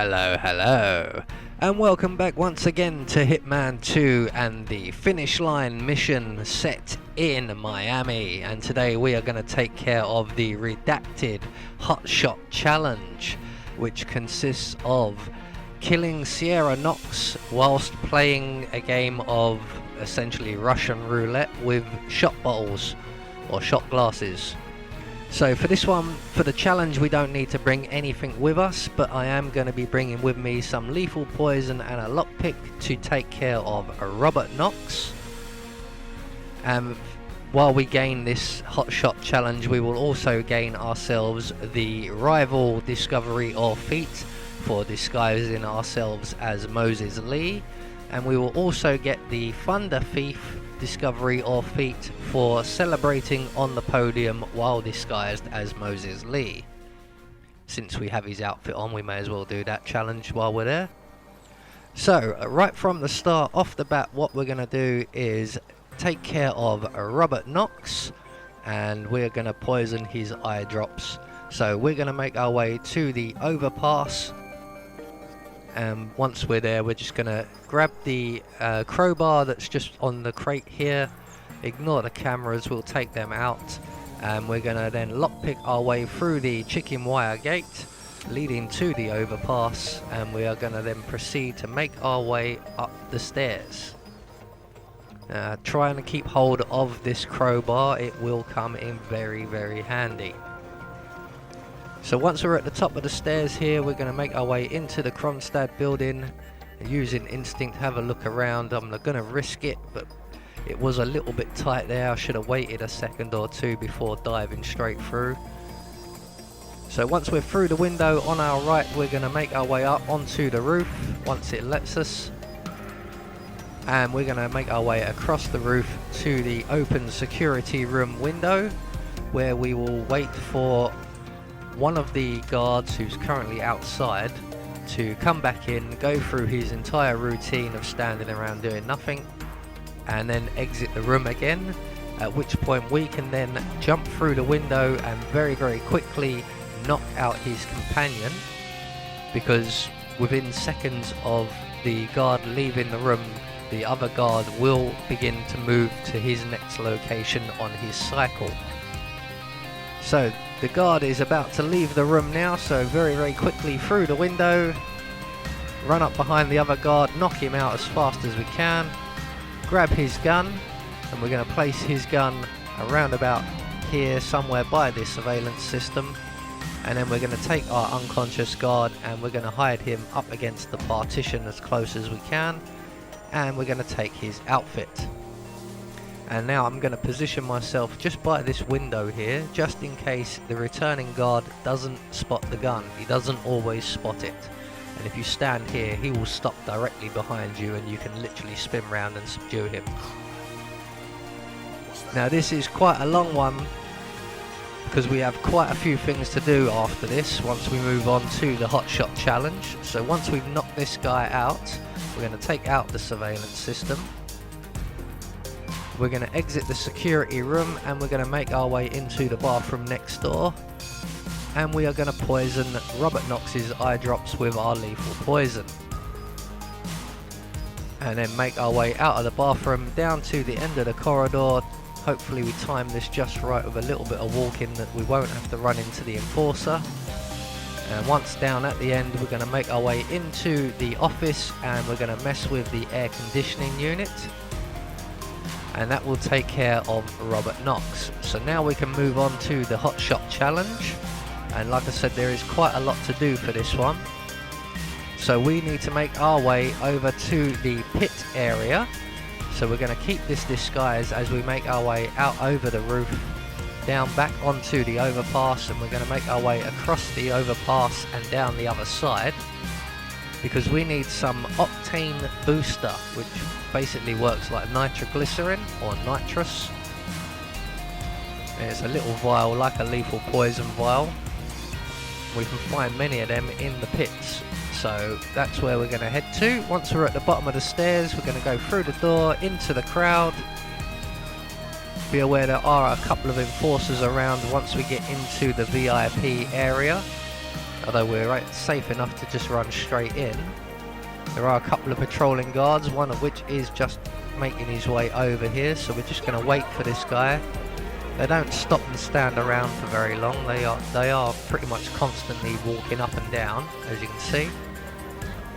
Hello, and welcome back once again to Hitman 2 and the finish line mission set in Miami. And today we are going to take care of the redacted hotshot challenge, which consists of killing Sierra Knox whilst playing a game of essentially Russian roulette with shot bottles or shot glasses. So for this one, for the challenge, we don't need to bring anything with us, but I am going to be bringing with me some lethal poison and a lockpick to take care of Robert Knox. And while we gain this hotshot challenge, we will also gain ourselves the rival discovery or feat for disguising ourselves as Moses Lee, and we will also get the Thunder Thief discovery or feat for celebrating on the podium while disguised as Moses Lee. Since we have his outfit on, we may as well do that challenge while we're there. So right from the start, off the bat, what we're going to do is take care of Robert Knox, and we're going to poison his eye drops. So we're going to make our way to the overpass, and once we're there, we're just going to grab the crowbar that's just on the crate here, ignore the cameras, we'll take them out, and we're going to then lockpick our way through the chicken wire gate leading to the overpass, and we are going to then proceed to make our way up the stairs. Trying to keep hold of this crowbar, it will come in very, very handy. So once we're at the top of the stairs here, we're going to make our way into the Kronstadt building. Using instinct, have a look around. I'm not going to risk it, but it was a little bit tight there. I should have waited a second or two before diving straight through. So once we're through the window on our right, we're going to make our way up onto the roof once it lets us. And we're going to make our way across the roof to the open security room window, where we will wait for one of the guards who's currently outside to come back in, go through his entire routine of standing around doing nothing, and then exit the room again, at which point we can then jump through the window and very, very quickly knock out his companion, because within seconds of the guard leaving the room, the other guard will begin to move to his next location on his cycle. So the guard is about to leave the room now, so very, very quickly through the window, run up behind the other guard, knock him out as fast as we can, grab his gun, and we're going to place his gun around about here somewhere by this surveillance system, and then we're going to take our unconscious guard and we're going to hide him up against the partition as close as we can, and we're going to take his outfit. And now I'm going to position myself just by this window here, just in case the returning guard doesn't spot the gun. He doesn't always spot it. And if you stand here, he will stop directly behind you and you can literally spin round and subdue him. Now this is quite a long one, because we have quite a few things to do after this once we move on to the hotshot challenge. So once we've knocked this guy out, we're going to take out the surveillance system. We're going to exit the security room and we're going to make our way into the bathroom next door, and we are going to poison Robert Knox's eye drops with our lethal poison, and then make our way out of the bathroom down to the end of the corridor. Hopefully we time this just right with a little bit of walking that we won't have to run into the enforcer. And once down at the end, we're going to make our way into the office and we're going to mess with the air conditioning unit, and that will take care of Robert Knox. So now we can move on to the hotshot challenge, and like I said, there is quite a lot to do for this one. So we need to make our way over to the pit area. So we're going to keep this disguise as we make our way out over the roof, down back onto the overpass, and we're going to make our way across the overpass and down the other side, because we need some octane booster, which basically works like nitroglycerin or nitrous. It's a little vial, like a lethal poison vial. We can find many of them in the pits, so that's where we're going to head to. Once we're at the bottom of the stairs, we're going to go through the door into the crowd. Be aware there are a couple of enforcers around once we get into the VIP area. although we're safe enough to just run straight in. There are a couple of patrolling guards, one of which is just making his way over here, so we're just going to wait for this guy. They don't stop and stand around for very long. They are pretty much constantly walking up and down, as you can see.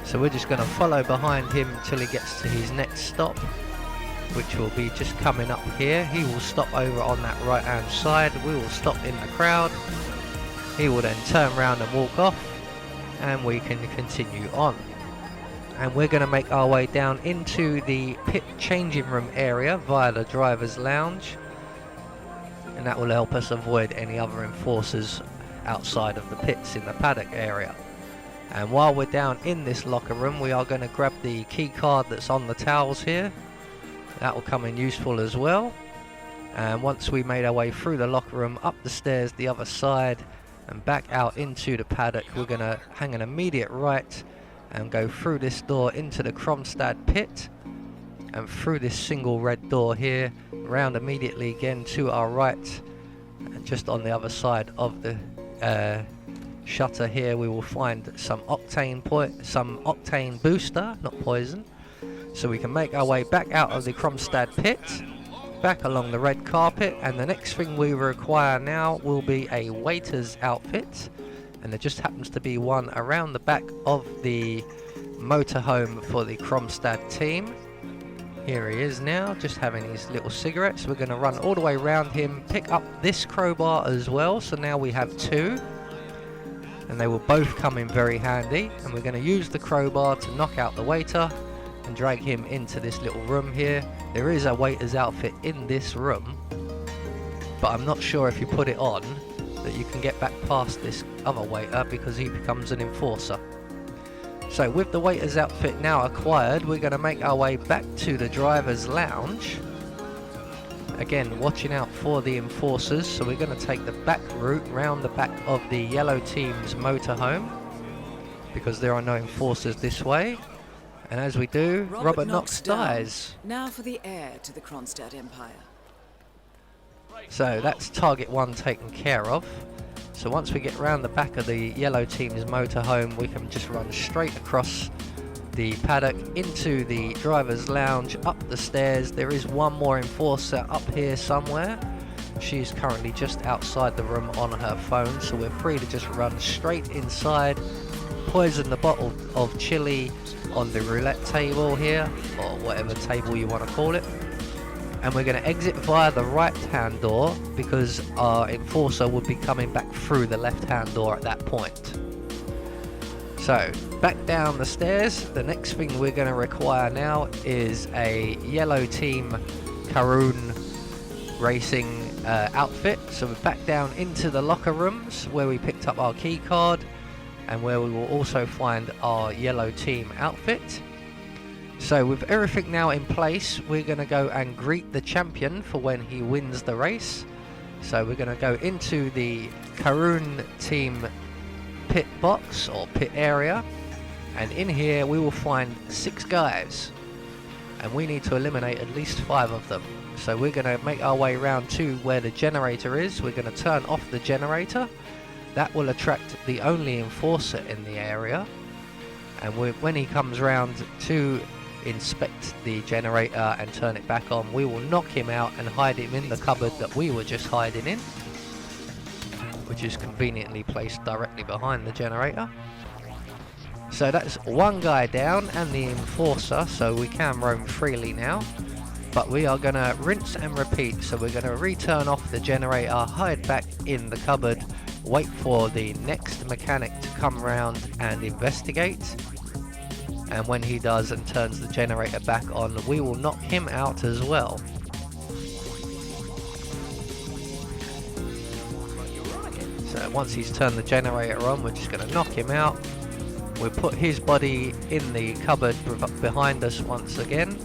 So we're just going to follow behind him until he gets to his next stop, which will be just coming up here. He will stop over on that right hand side. We will stop in the crowd. He will then turn around and walk off, and we can continue on. And we're going to make our way down into the pit changing room area via the driver's lounge, and that will help us avoid any other enforcers outside of the pits in the paddock area. And while we're down in this locker room, we are going to grab the key card that's on the towels here. That will come in useful as well. And once we made our way through the locker room, up the stairs the other side and back out into the paddock, we're going to hang an immediate right and go through this door into the Kromstad pit, and through this single red door here, round immediately again to our right, and just on the other side of the shutter here we will find some octane booster, not poison, so we can make our way back out of the Kromstad pit, back along the red carpet, and the next thing we require now will be a waiter's outfit, and there just happens to be one around the back of the motorhome for the Kromstad team. Here he is now, just having his little cigarettes. We're going to run all the way around him, pick up this crowbar as well, so now we have two, and they will both come in very handy. And we're going to use the crowbar to knock out the waiter and drag him into this little room here. There is a waiter's outfit in this room, but I'm not sure if you put it on that you can get back past this other waiter, because he becomes an enforcer. So with the waiter's outfit now acquired, we're going to make our way back to the driver's lounge. Again, watching out for the enforcers, so we're going to take the back route round the back of the yellow team's motorhome, because there are no enforcers this way. And as we do, Robert Knox dies. Now for the heir to the Kronstadt Empire. So that's target one taken care of. So once we get around the back of the yellow team's motorhome, we can just run straight across the paddock into the driver's lounge, up the stairs. There is one more enforcer up here somewhere. She's currently just outside the room on her phone, so we're free to just run straight inside, poison the bottle of chili on the roulette table here, or whatever table you want to call it. And we're going to exit via the right hand door, because our enforcer would be coming back through the left hand door at that point. So back down the stairs. The next thing we're going to require now is a yellow team Karun racing outfit. So we're back down into the locker rooms where we picked up our key card, and where we will also find our yellow team outfit. So with everything now in place, we're going to go and greet the champion for when he wins the race. So we're going to go into the Karun team pit box or pit area, and in here we will find 6 guys, and we need to eliminate at least 5 of them. So we're going to make our way around to where the generator is. We're going to turn off the generator. That will attract the only enforcer in the area, and when he comes round to inspect the generator and turn it back on, we will knock him out and hide him in the cupboard that we were just hiding in, which is conveniently placed directly behind the generator. So that's one guy down and the enforcer, so we can roam freely now. But we are going to rinse and repeat, so we're going to return off the generator, hide back in the cupboard, wait for the next mechanic to come round and investigate. And when he does and turns the generator back on, we will knock him out as well. So once he's turned the generator on, we're just going to knock him out. We'll put his body in the cupboard behind us once again.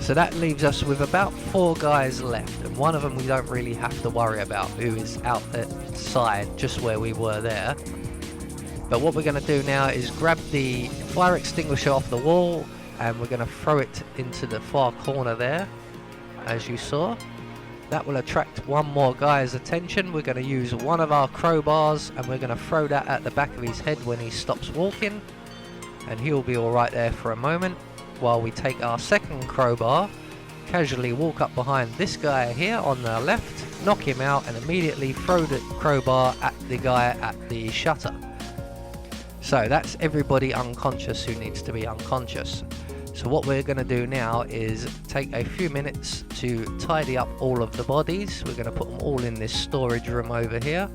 So that leaves us with about 4 guys left, and one of them we don't really have to worry about, who is out outside just where we were there. But what we're going to do now is grab the fire extinguisher off the wall, and we're going to throw it into the far corner there, as you saw. That will attract one more guy's attention. We're going to use one of our crowbars and we're going to throw that at the back of his head when he stops walking, and he'll be alright there for a moment, while we take our second crowbar, casually walk up behind this guy here on the left, knock him out, and immediately throw the crowbar at the guy at the shutter. So that's everybody unconscious who needs to be unconscious. So what we're going to do now is take a few minutes to tidy up all of the bodies. We're going to put them all in this storage room over here.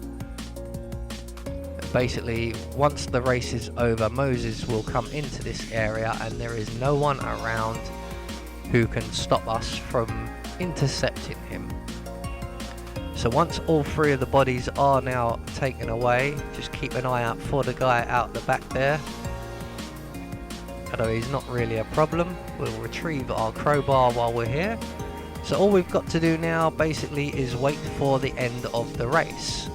Basically, once the race is over, Moses will come into this area and there is no one around who can stop us from intercepting him. So once all three of the bodies are now taken away, just keep an eye out for the guy out the back there. Although he's not really a problem, we'll retrieve our crowbar while we're here. So all we've got to do now basically is wait for the end of the race.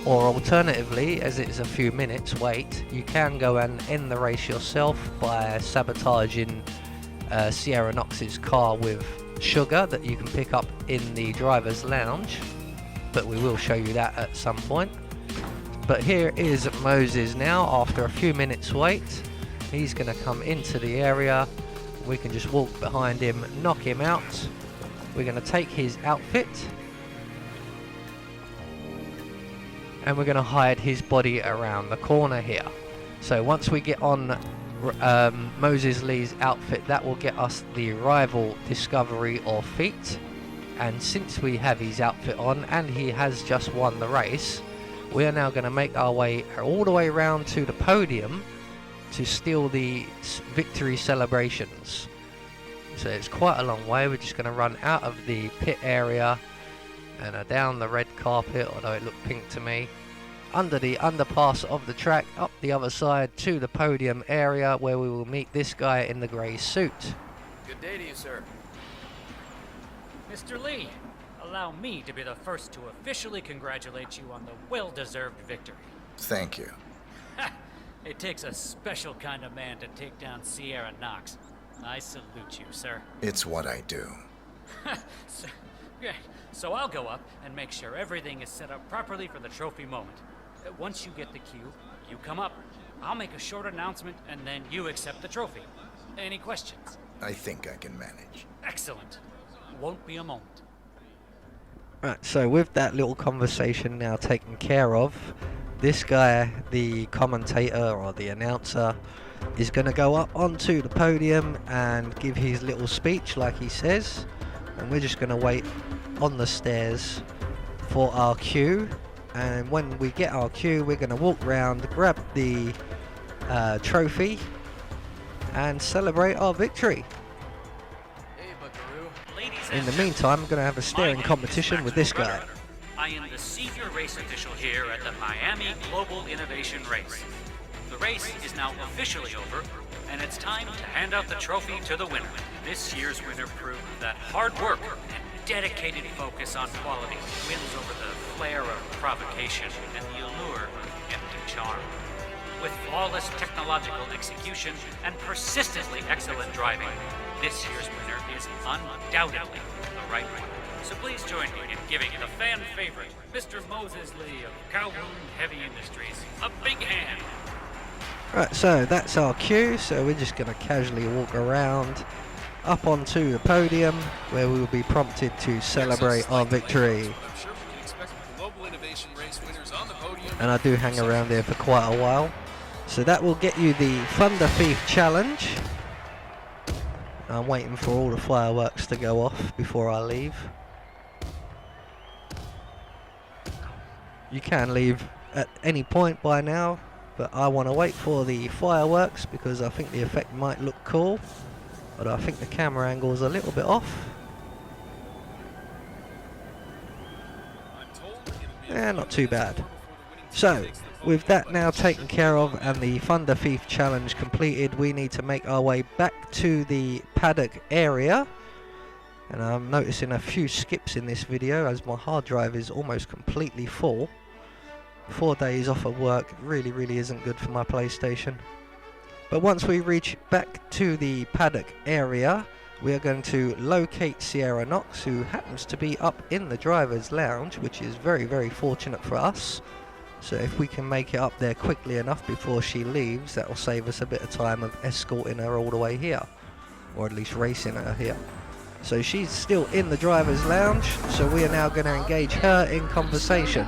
Or alternatively, as it's a few minutes wait, you can go and end the race yourself by sabotaging Sierra Knox's car with sugar that you can pick up in the driver's lounge. But we will show you that at some point. But here is Moses now after a few minutes wait. He's going to come into the area. We can just walk behind him, knock him out. We're going to take his outfit. And we're going to hide his body around the corner here. So once we get on Moses Lee's outfit, that will get us the rival discovery or feat. And since we have his outfit on and he has just won the race, we are now going to make our way all the way around to the podium to steal the victory celebrations. So it's quite a long way. We're just going to run out of the pit area and down the red carpet, although it looked pink to me, under the underpass of the track, up the other side to the podium area where we will meet this guy in the grey suit. Good day to you, sir. Mr. Lee, allow me to be the first to officially congratulate you on the well-deserved victory. Thank you. It takes a special kind of man to take down Sierra Knox. I salute you, sir. It's what I do. So I'll go up and make sure everything is set up properly for the trophy moment. Once you get the cue, you come up. I'll make a short announcement and then you accept the trophy. Any questions? I think I can manage. Excellent. Won't be a moment. Right, so with that little conversation now taken care of, this guy, the commentator or the announcer, is going to go up onto the podium and give his little speech like he says, and we're just going to wait on the stairs for our cue. And when we get our cue, we're going to walk round, grab the trophy and celebrate our victory. Hey, Buckaroo. Ladies In the meantime, I'm going to have a staring competition with this guy. I am the senior race official here at the Miami Global Innovation Race. The race is now officially over, and it's time to hand out the trophy to the winner. This year's winner proved that hard work and dedicated focus on quality wins over the flair of provocation and the allure of empty charm. With flawless technological execution and persistently excellent driving, this year's winner is undoubtedly the right one. So please join me in giving the fan favorite, Mr. Moses Lee of Calhoun Heavy Industries, a big hand. Right, so that's our cue, so we're just going to casually walk around up onto the podium where we will be prompted to celebrate our victory. And I do hang around here for quite a while. So that will get you the Thunder Thief Challenge. I'm waiting for all the fireworks to go off before I leave. You can leave at any point by now, but I want to wait for the fireworks because I think the effect might look cool, but I think the camera angle is a little bit off. Yeah, not too bad. So, with that now taken care of and the Thunder Thief Challenge completed, we need to make our way back to the paddock area. And I'm noticing a few skips in this video as my hard drive is almost completely full. 4 days off of work really isn't good for my PlayStation. But once we reach back to the paddock area, we are going to locate Sierra Knox, who happens to be up in the driver's lounge, which is very, very fortunate for us. So if we can make it up there quickly enough before she leaves, that will save us a bit of time of escorting her all the way here, or at least racing her here. So she's still in the driver's lounge, so we are now going to engage her in conversation.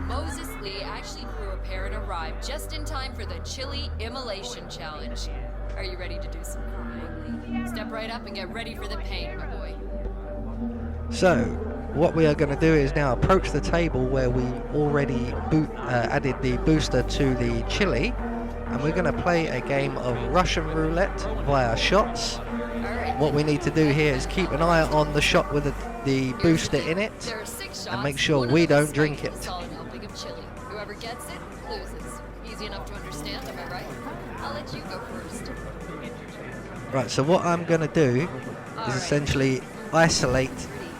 Moses Lee actually flew a pair and arrived just in time for the chili immolation challenge. Are you ready to do some crying? Step right up and get ready for the pain, my boy. So what we are going to do is now approach the table where we already added the booster to the chili, and we're going to play a game of Russian roulette via shots. What we need to do here is keep an eye on the shot with the booster in it, and make sure we don't drink it. Whoever gets it loses. Easy enough to understand, am I right? I'll let you go first. Right, so what I'm going to do is essentially isolate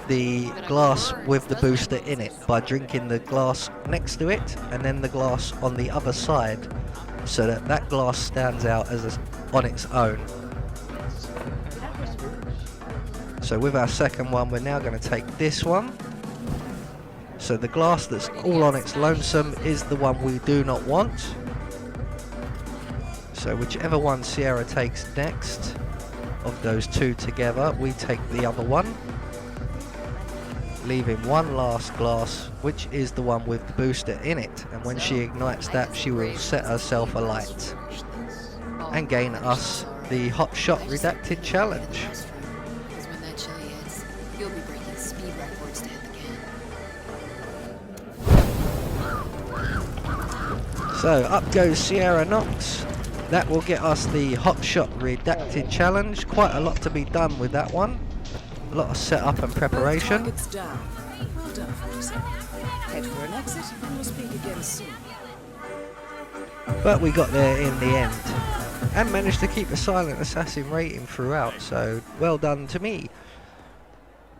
the glass with the booster in it by drinking the glass next to it and then the glass on the other side, so that that glass stands out as on its own. So with our second one, we're now going to take this one. So the glass that's all on its lonesome is the one we do not want. So whichever one Sierra takes next of those two together, we take the other one, leaving one last glass, which is the one with the booster in it. And when she ignites that, she will set herself alight and gain us the Hot Shot Redacted Challenge. Because when that chili hits, you'll be breaking speed records to hit the can. So up goes Sierra Knox. That will get us the Hot Shot Redacted Challenge. Quite a lot to be done with that one. A lot of setup and preparation. Targets down. Well done, folks. Head for an exit, and we'll speak again soon. But we got there in the end, and managed to keep a silent assassin rating throughout, so well done to me.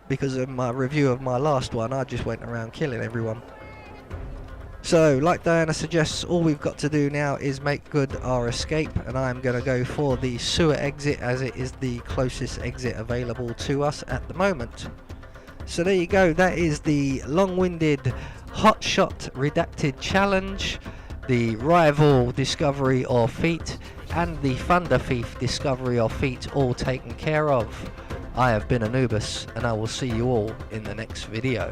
Because of my review of my last one, I just went around killing everyone. So, like Diana suggests, all we've got to do now is make good our escape, and I'm going to go for the sewer exit, as it is the closest exit available to us at the moment. So there you go, that is the long-winded Hot Shot Redacted Challenge, the Rival Discovery or Feat, and the Thunder Thief Discovery or Feat, all taken care of. I have been Anubis, and I will see you all in the next video.